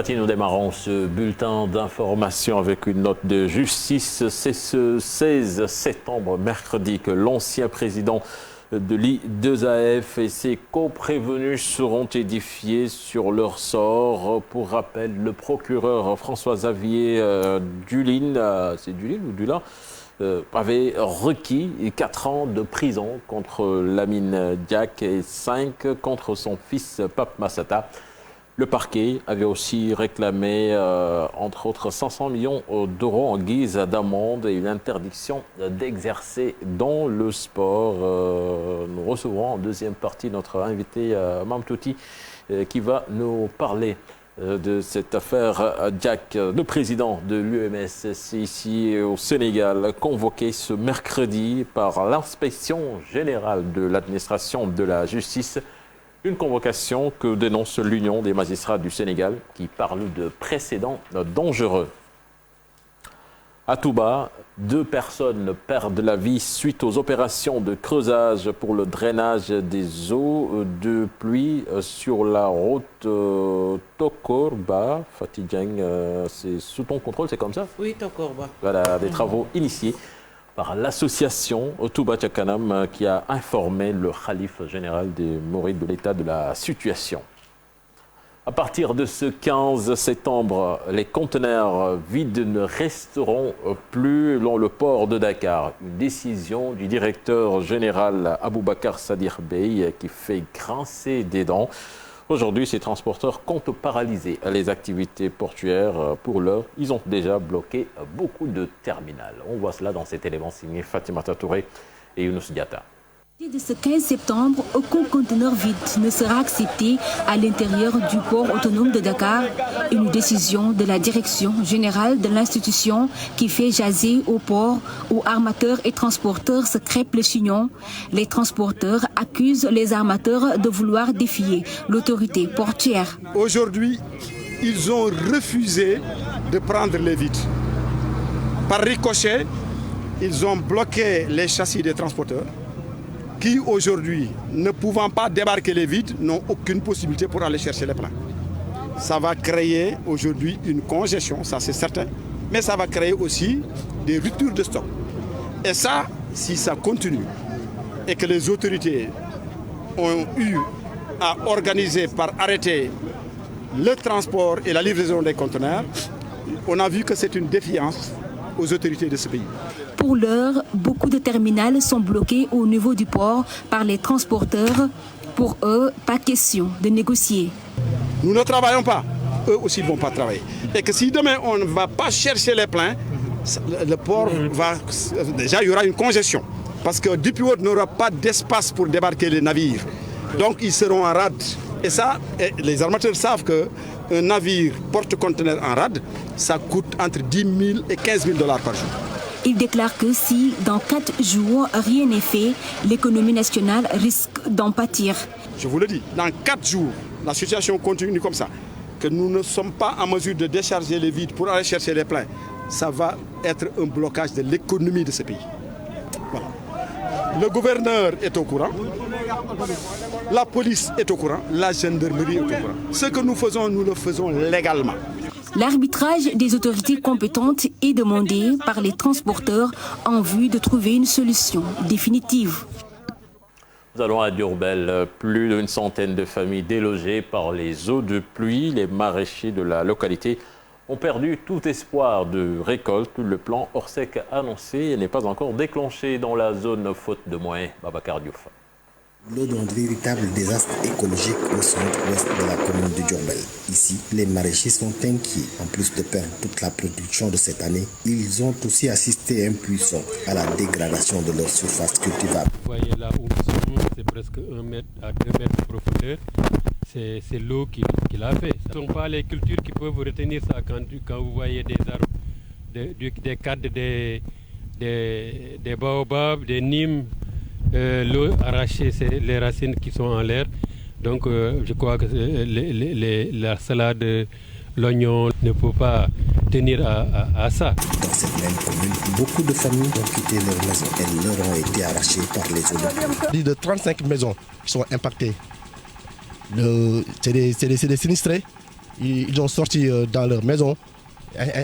Fatih, nous démarrons ce bulletin d'information avec une note de justice. C'est ce 16 septembre, mercredi, que l'ancien président de l'I2AF et ses co-prévenus seront édifiés sur leur sort. Pour rappel, le procureur François-Xavier Dulin, c'est Dulin ou Dulin, avait requis 4 ans de prison contre Lamine Diack et 5 contre son fils Pape Massata. Le parquet avait aussi réclamé, entre autres, 500 millions d'euros en guise d'amende et une interdiction d'exercer dans le sport. Nous recevrons en deuxième partie notre invité Mamtouti qui va nous parler de cette affaire Diack. Le président de l'UMS ici au Sénégal, convoqué ce mercredi par l'inspection générale de l'administration de la justice. Une convocation que dénonce l'Union des magistrats du Sénégal qui parle de précédents dangereux. À Touba, 2 personnes perdent la vie suite aux opérations de creusage pour le drainage des eaux de pluie sur la route Tokorba. Fatih Dieng, c'est sous ton contrôle, c'est comme ça? Oui, Tokorba. Voilà, des travaux initiés par l'association Touba Ca Kanam qui a informé le khalife général des Mourides de l'état de la situation. À partir de ce 15 septembre, les conteneurs vides ne resteront plus dans le port de Dakar. Une décision du directeur général Aboubakar Sadir Bey qui fait grincer des dents. Aujourd'hui, ces transporteurs comptent paralyser les activités portuaires. Pour l'heure, ils ont déjà bloqué beaucoup de terminales. On voit cela dans cet élément signé Fatimata Touré et Younous Diatta. De ce 15 septembre, aucun conteneur vide ne sera accepté à l'intérieur du port autonome de Dakar. Une décision de la direction générale de l'institution qui fait jaser au port où armateurs et transporteurs se crêpent le chignon. Les transporteurs accusent les armateurs de vouloir défier l'autorité portuaire. Aujourd'hui, ils ont refusé de prendre les vides. Par ricochet, ils ont bloqué les châssis des transporteurs, qui aujourd'hui, ne pouvant pas débarquer les vides, n'ont aucune possibilité pour aller chercher les pleins. Ça va créer aujourd'hui une congestion, ça c'est certain, mais ça va créer aussi des ruptures de stock. Et ça, si ça continue, et que les autorités ont eu à organiser par arrêté le transport et la livraison des conteneurs, on a vu que c'est une défiance aux autorités de ce pays. Pour l'heure, beaucoup de terminales sont bloquées au niveau du port par les transporteurs. Pour eux, pas question de négocier. Nous ne travaillons pas, eux aussi ne vont pas travailler. Et que si demain on ne va pas chercher les pleins, le port va... Déjà, il y aura une congestion. Parce que depuis haut n'aura pas d'espace pour débarquer les navires. Donc ils seront en rade. Et ça, les armateurs savent qu'un navire porte-conteneur en rade, ça coûte entre 10 000 et 15 000 $ par jour. Il déclare que si, dans 4 jours, rien n'est fait, l'économie nationale risque d'en pâtir. Je vous le dis, dans 4 jours, la situation continue comme ça, que nous ne sommes pas en mesure de décharger les vides pour aller chercher les pleins, ça va être un blocage de l'économie de ce pays. Voilà. Le gouverneur est au courant, la police est au courant, la gendarmerie est au courant. Ce que nous faisons, nous le faisons légalement. L'arbitrage des autorités compétentes est demandé par les transporteurs en vue de trouver une solution définitive. Nous allons à Diourbel. Plus d'une centaine de familles délogées par les eaux de pluie. Les maraîchers de la localité ont perdu tout espoir de récolte. Le plan Orsec annoncé n'est pas encore déclenché dans la zone faute de moyens. Babacar Diouf. L'eau d'un véritable désastre écologique au centre-ouest de la commune de Diourbel. Ici, les maraîchers sont inquiets. En plus de perdre toute la production de cette année, ils ont aussi assisté impuissants à la dégradation de leur surface cultivable. Vous voyez là où nous sommes, c'est presque 1 mètre à 2 mètres de profondeur. C'est l'eau qui l'a fait. Ce ne sont pas les cultures qui peuvent retenir ça quand vous voyez des arbres, des cadres, des baobabs, des nimes. L'eau arrachée, c'est les racines qui sont en l'air. Donc je crois que la salade, l'oignon ne peut pas tenir à ça. Dans cette même commune, beaucoup de familles ont quitté leurs maisons. Elles leur ont été arrachées par les eaux de pluie. Plus de 35 maisons qui sont impactées. C'est des sinistrés. Ils ont sorti dans leur maison.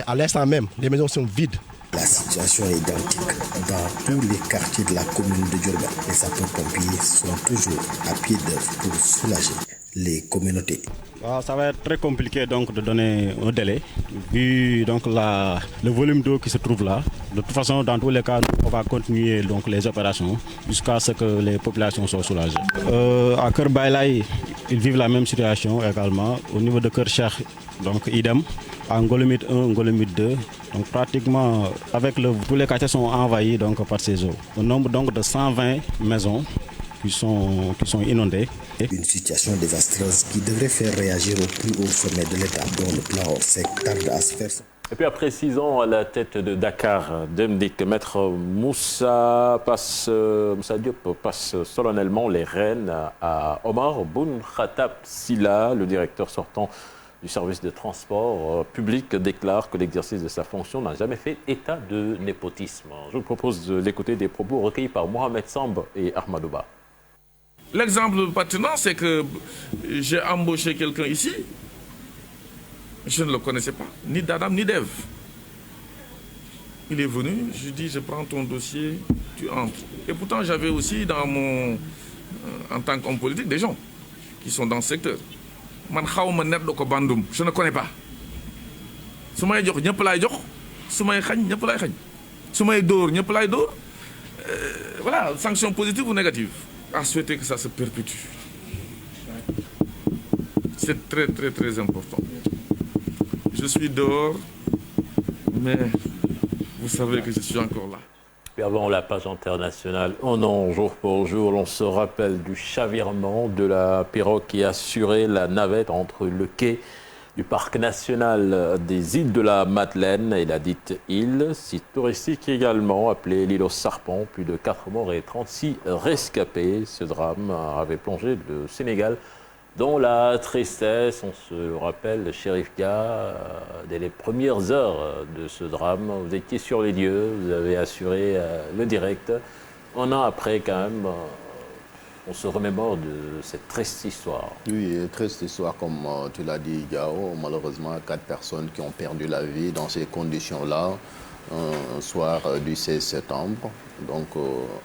À l'instant même, les maisons sont vides. La situation est identique dans tous les quartiers de la commune de Diourbel. Les sapeurs-pompiers sont toujours à pied d'œuvre pour soulager les communautés. Ça va être très compliqué donc de donner un délai, vu donc le volume d'eau qui se trouve là. De toute façon, dans tous les cas, on va continuer donc les opérations jusqu'à ce que les populations soient soulagées. À Kër Baïlaï, ils vivent la même situation également. Au niveau de Kër Cheikh, donc idem. À Ngolomite 1, Ngolomite 2, donc pratiquement tous les quartiers sont envahis donc par ces eaux. Au nombre donc de 120 maisons qui sont inondées. Une situation désastreuse qui devrait faire réagir au plus haut sommet de l'État, dont le plan Orsec tarde à se faire. Et puis après 6 ans à la tête de Dakar, Demdik, Maître Moussa Diop passe solennellement les rênes à Omar Boun Khattab Silla, le directeur sortant du service de transport public, déclare que l'exercice de sa fonction n'a jamais fait état de népotisme. Je vous propose d'écouter des propos recueillis par Mohamed Samb et Ahmadouba. L'exemple pertinent, c'est que j'ai embauché quelqu'un ici. Je ne le connaissais pas, ni d'Adam ni d'Ève. Il est venu, je lui ai dit, je prends ton dossier, tu entres. Et pourtant, j'avais aussi en tant qu'homme politique, des gens qui sont dans ce secteur. Je ne connais pas. Si je jox ñëpp laay jox su may xañ ñëpp laay xañ su may dóor ñëpp laay dóor voilà, sanction positive ou négative. À souhaiter que ça se perpétue. C'est très très très important. Je suis dehors, mais vous savez que je suis encore là. Puis avant la page internationale, jour pour jour, l'on se rappelle du chavirement de la pirogue qui assurait la navette entre le quai du parc national des îles de la Madeleine et la dite île, site touristique également appelé l'île aux Serpents. Plus de 4 morts et 36 rescapés. Ce drame avait plongé le Sénégal dans la tristesse. On se le rappelle, Chérif Dia, dès les premières heures de ce drame, vous étiez sur les lieux, vous avez assuré le direct. Un an après, quand même, on se remémore de cette triste histoire. Oui, triste histoire, comme tu l'as dit, Gao. Malheureusement, 4 personnes qui ont perdu la vie dans ces conditions-là, un soir du 16 septembre. Donc,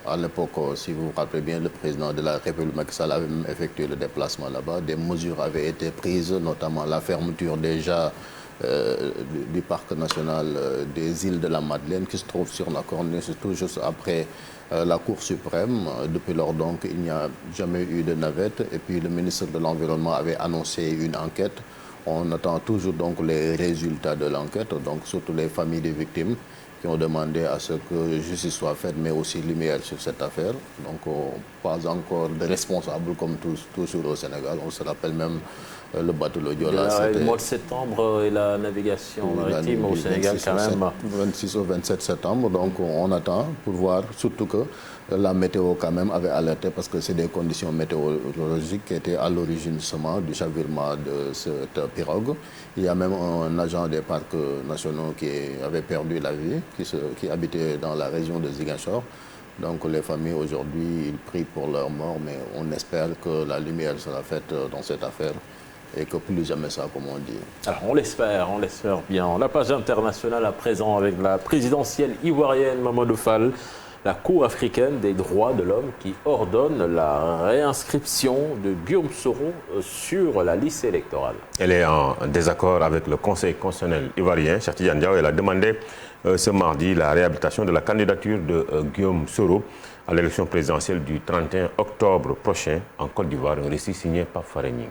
à l'époque, si vous vous rappelez bien, le président de la République, Macky Sall, avait même effectué le déplacement là-bas. Des mesures avaient été prises, notamment la fermeture déjà du parc national des îles de la Madeleine, qui se trouve sur la corniche, tout juste après la Cour suprême. Depuis lors, donc, il n'y a jamais eu de navette. Et puis, le ministre de l'Environnement avait annoncé une enquête. On attend toujours donc les résultats de l'enquête, donc surtout les familles des victimes qui ont demandé à ce que justice soit faite, mais aussi lumière sur cette affaire. Donc, pas encore de responsables comme toujours au Sénégal. On se rappelle même le bateau Le Diola. Le mois de septembre et la navigation maritime au Sénégal quand même. 26 au 27 septembre, donc on attend pour voir, surtout que la météo quand même avait alerté parce que c'est des conditions météorologiques qui étaient à l'origine justement du chavirement de cette pirogue. Il y a même un agent des parcs nationaux qui avait perdu la vie, qui habitait dans la région de Ziguinchor. Donc les familles aujourd'hui, ils prient pour leur mort, mais on espère que la lumière sera faite dans cette affaire et que plus jamais ça, comme on dit. Alors on l'espère bien. La page internationale à présent avec la présidentielle ivoirienne Mamadou Fall, la Cour africaine des droits de l'homme qui ordonne la réinscription de Guillaume Soro sur la liste électorale. Elle est en désaccord avec le Conseil constitutionnel ivoirien. Cheikh Tidiane Diaw, elle a demandé ce mardi la réhabilitation de la candidature de Guillaume Soro à l'élection présidentielle du 31 octobre prochain en Côte d'Ivoire. Un récit signé par Farény.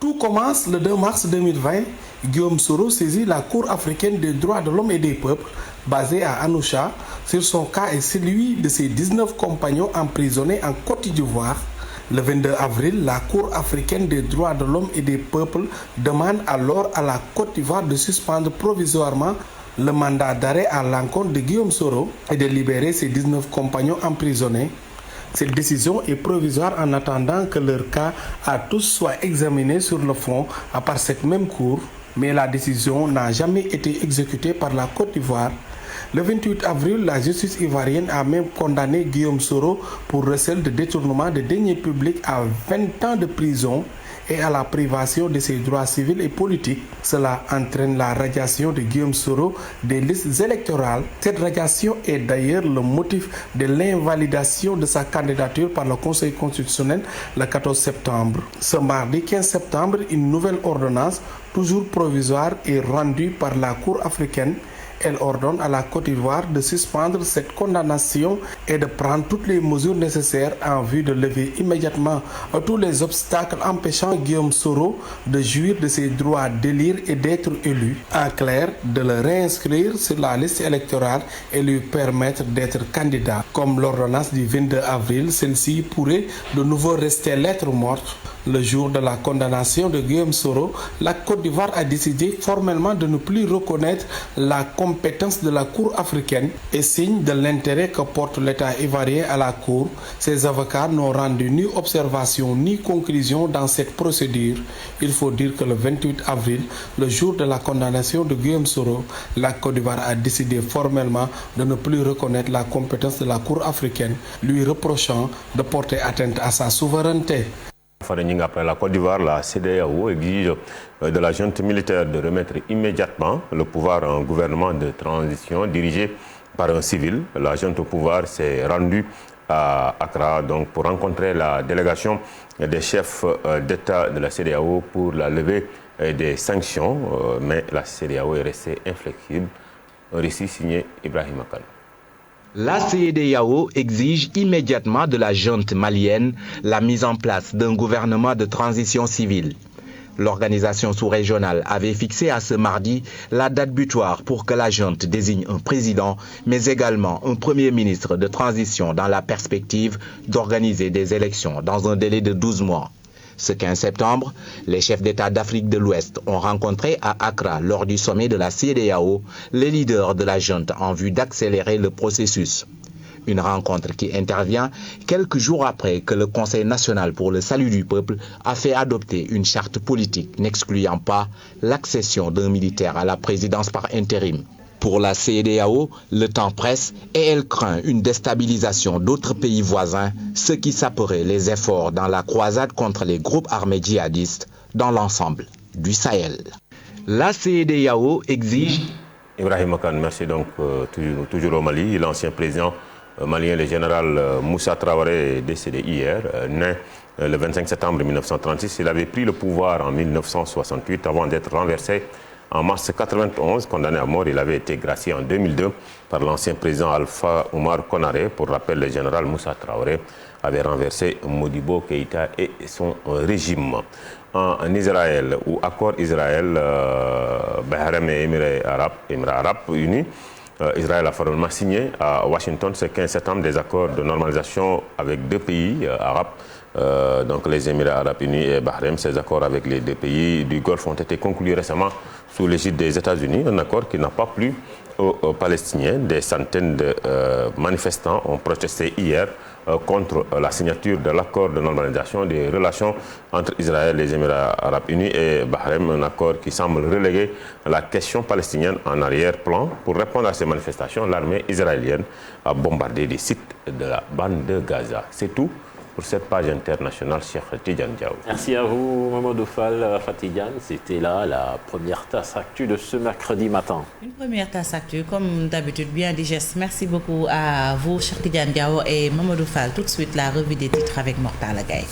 Tout commence le 2 mars 2020. Guillaume Soro saisit la Cour africaine des droits de l'homme et des peuples, basée à Anoucha, sur son cas et celui de ses 19 compagnons emprisonnés en Côte d'Ivoire. Le 22 avril, la Cour africaine des droits de l'homme et des peuples demande alors à la Côte d'Ivoire de suspendre provisoirement le mandat d'arrêt à l'encontre de Guillaume Soro et de libérer ses 19 compagnons emprisonnés. Cette décision est provisoire en attendant que leur cas à tous soit examiné sur le fond par cette même cour, mais la décision n'a jamais été exécutée par la Côte d'Ivoire. Le 28 avril, la justice ivoirienne a même condamné Guillaume Soro pour recel de détournement de deniers publics à 20 ans de prison et à la privation de ses droits civils et politiques. Cela entraîne la radiation de Guillaume Soro des listes électorales. Cette radiation est d'ailleurs le motif de l'invalidation de sa candidature par le Conseil constitutionnel le 14 septembre. Ce mardi 15 septembre, une nouvelle ordonnance, toujours provisoire, est rendue par la Cour africaine. Elle ordonne à la Côte d'Ivoire de suspendre cette condamnation et de prendre toutes les mesures nécessaires en vue de lever immédiatement tous les obstacles empêchant Guillaume Soro de jouir de ses droits d'élire et d'être élu. En clair, de le réinscrire sur la liste électorale et lui permettre d'être candidat. Comme l'ordonnance du 22 avril, celle-ci pourrait de nouveau rester lettre morte. Le jour de la condamnation de Guillaume Soro, la Côte d'Ivoire a décidé formellement de ne plus reconnaître la compétence de la Cour africaine et signe de l'intérêt que porte l'État ivoirien à la Cour. Ses avocats n'ont rendu ni observation ni conclusion dans cette procédure. Il faut dire que le 28 avril, le jour de la condamnation de Guillaume Soro, la Côte d'Ivoire a décidé formellement de ne plus reconnaître la compétence de la Cour africaine, lui reprochant de porter atteinte à sa souveraineté. Après la Côte d'Ivoire, la CEDEAO exige de la junte militaire de remettre immédiatement le pouvoir à un gouvernement de transition dirigé par un civil. La junte au pouvoir s'est rendue à Accra donc, pour rencontrer la délégation des chefs d'État de la CEDEAO pour la levée des sanctions, mais la CEDEAO est restée inflexible. Un récit signé Ibrahim Akan. La CEDEAO exige immédiatement de la junte malienne la mise en place d'un gouvernement de transition civile. L'organisation sous-régionale avait fixé à ce mardi la date butoir pour que la junte désigne un président, mais également un premier ministre de transition dans la perspective d'organiser des élections dans un délai de 12 mois. Ce 15 septembre, les chefs d'État d'Afrique de l'Ouest ont rencontré à Accra, lors du sommet de la CEDEAO, les leaders de la junte en vue d'accélérer le processus. Une rencontre qui intervient quelques jours après que le Conseil national pour le salut du peuple a fait adopter une charte politique n'excluant pas l'accession d'un militaire à la présidence par intérim. Pour la CEDEAO, le temps presse et elle craint une déstabilisation d'autres pays voisins, ce qui saperait les efforts dans la croisade contre les groupes armés djihadistes dans l'ensemble du Sahel. La CEDEAO exige... Ibrahim Akan, merci donc toujours au Mali. L'ancien président malien, le général Moussa Traoré, est décédé hier, né le 25 septembre 1936. Il avait pris le pouvoir en 1968 avant d'être renversé en mars 1991, condamné à mort. Il avait été gracié en 2002 par l'ancien président Alpha Oumar Konaré. Pour rappel, le général Moussa Traoré avait renversé Modibo Keïta et son régime. En Israël, ou accord Israël, Bahreïn et Émirats arabes unis, Israël a formellement signé à Washington ce 15 septembre des accords de normalisation avec deux pays arabes, donc les Émirats arabes unis et Bahreïn. Ces accords avec les deux pays du Golfe ont été conclus récemment sous l'égide des États-Unis, un accord qui n'a pas plu aux Palestiniens. Des centaines de manifestants ont protesté hier contre la signature de l'accord de normalisation des relations entre Israël, les Émirats arabes unis et Bahreïn, un accord qui semble reléguer la question palestinienne en arrière-plan. Pour répondre à ces manifestations, l'armée israélienne a bombardé des sites de la bande de Gaza. C'est tout pour cette page internationale, Cheikh Tidiane Diaw. Merci à vous, Mamadou Fall, Fatidiane. C'était là la première tasse actu de ce mercredi matin. Une première tasse actu, comme d'habitude, bien digeste. Merci beaucoup à vous, Cheikh Tidiane Diaw et Mamadou Fall. Tout de suite, la revue des titres avec Mortala Gaye.